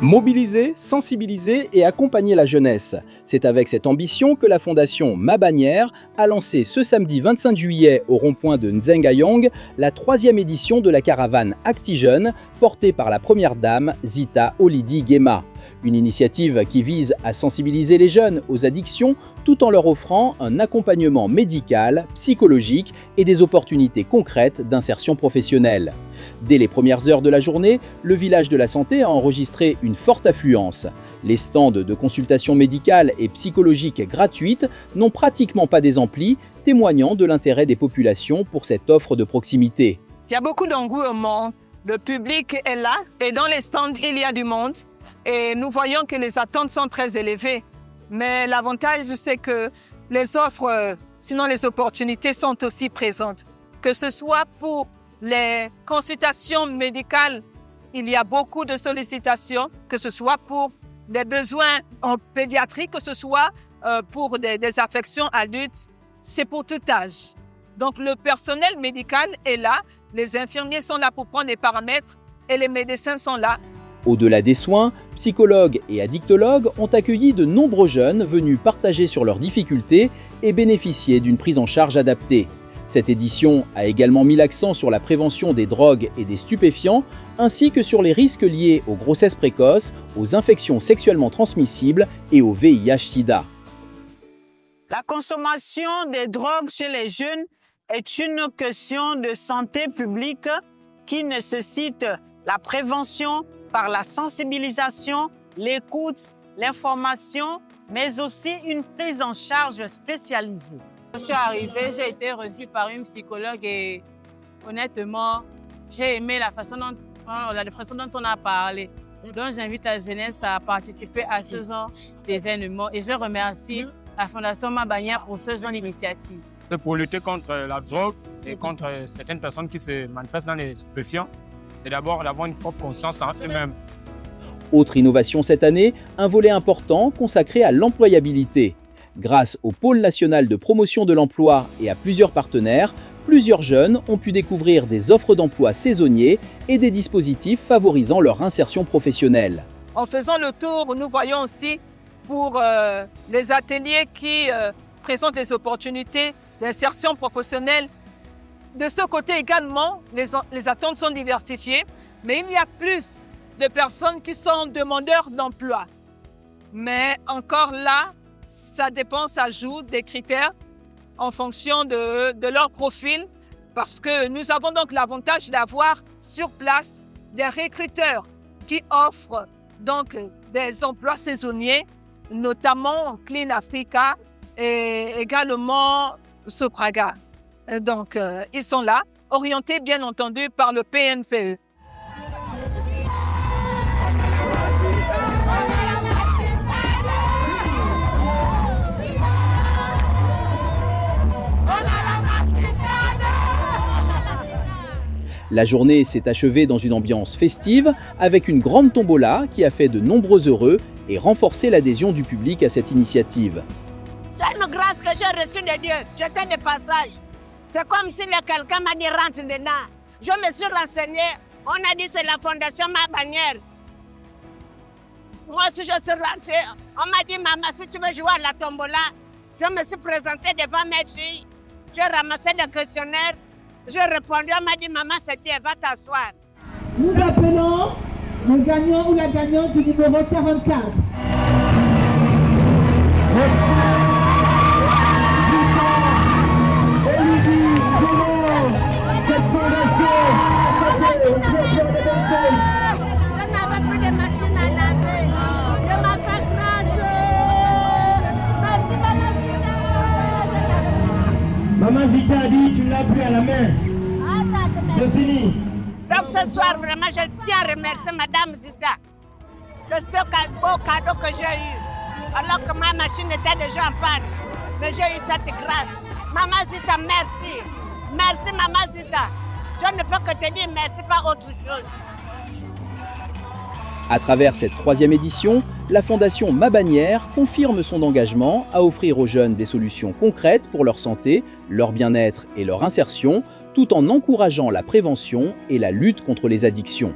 Mobiliser, sensibiliser et accompagner la jeunesse. C'est avec cette ambition que la fondation Ma Bannière a lancé ce samedi 25 juillet au rond-point de Nzengayong la 3e édition de la caravane ActiJeune portée par la première dame Zita Olidi Guéma. Une initiative qui vise à sensibiliser les jeunes aux addictions tout en leur offrant un accompagnement médical, psychologique et des opportunités concrètes d'insertion professionnelle. Dès les premières heures de la journée, le village de la santé a enregistré une forte affluence. Les stands de consultation médicale et psychologique gratuites n'ont pratiquement pas désempli, témoignant de l'intérêt des populations pour cette offre de proximité. Il y a beaucoup d'engouement, le public est là et dans les stands, il y a du monde. Et nous voyons que les attentes sont très élevées. Mais l'avantage, c'est que les offres, sinon les opportunités sont aussi présentes. Que ce soit pour les consultations médicales, il y a beaucoup de sollicitations, que ce soit pour des besoins en pédiatrie, que ce soit pour des affections adultes, c'est pour tout âge. Donc le personnel médical est là, les infirmiers sont là pour prendre les paramètres et les médecins sont là. Au-delà des soins, psychologues et addictologues ont accueilli de nombreux jeunes venus partager sur leurs difficultés et bénéficier d'une prise en charge adaptée. Cette édition a également mis l'accent sur la prévention des drogues et des stupéfiants, ainsi que sur les risques liés aux grossesses précoces, aux infections sexuellement transmissibles et au VIH/SIDA. La consommation des drogues chez les jeunes est une question de santé publique qui nécessite la prévention par la sensibilisation, l'écoute, l'information, mais aussi une prise en charge spécialisée. Je suis arrivée, j'ai été reçue par une psychologue et honnêtement, j'ai aimé la façon dont on a parlé. Donc j'invite la jeunesse à participer à ce genre d'événements et je remercie la Fondation Ma Bannière pour ce genre d'initiative. Pour lutter contre la drogue et contre certaines personnes qui se manifestent dans les stupéfiants, c'est d'abord d'avoir une propre conscience en eux-mêmes. Autre innovation cette année, un volet important consacré à l'employabilité. Grâce au Pôle national de promotion de l'emploi et à plusieurs partenaires, plusieurs jeunes ont pu découvrir des offres d'emploi saisonniers et des dispositifs favorisant leur insertion professionnelle. En faisant le tour, nous voyons aussi pour les ateliers qui présentent des opportunités d'insertion professionnelle. De ce côté également, les attentes sont diversifiées, mais il y a plus de personnes qui sont demandeurs d'emploi. Mais encore là, ça dépend, ça joue des critères en fonction de leur profil, parce que nous avons donc l'avantage d'avoir sur place des recruteurs qui offrent donc des emplois saisonniers, notamment Clean Africa et également Sopraga. Donc, ils sont là, orientés bien entendu par le PNPE. La journée s'est achevée dans une ambiance festive avec une grande tombola qui a fait de nombreux heureux et renforcé l'adhésion du public à cette initiative. C'est une grâce que j'ai reçue de Dieu. J'étais de passage. C'est comme si quelqu'un m'a dit rentre dedans. Je me suis renseignée. On a dit c'est la Fondation Ma Bannière. Moi aussi je suis rentrée. On m'a dit maman si tu veux jouer à la tombola. Je me suis présentée devant mes filles. J'ai ramassé le questionnaire. J'ai répondu. On m'a dit maman c'est bien, va t'asseoir. Nous appelons le gagnant ou la gagnante du numéro 44. Maman Zita a dit tu l'as pris à la main. C'est fini. Donc ce soir, vraiment, je tiens à remercier Madame Zita de ce beau cadeau que j'ai eu. Alors que ma machine était déjà en panne. Mais j'ai eu cette grâce. Maman Zita, merci. Merci Maman Zita. Je ne peux que te dire merci, pas autre chose. À travers cette 3e édition, la Fondation Ma Bannière confirme son engagement à offrir aux jeunes des solutions concrètes pour leur santé, leur bien-être et leur insertion, tout en encourageant la prévention et la lutte contre les addictions.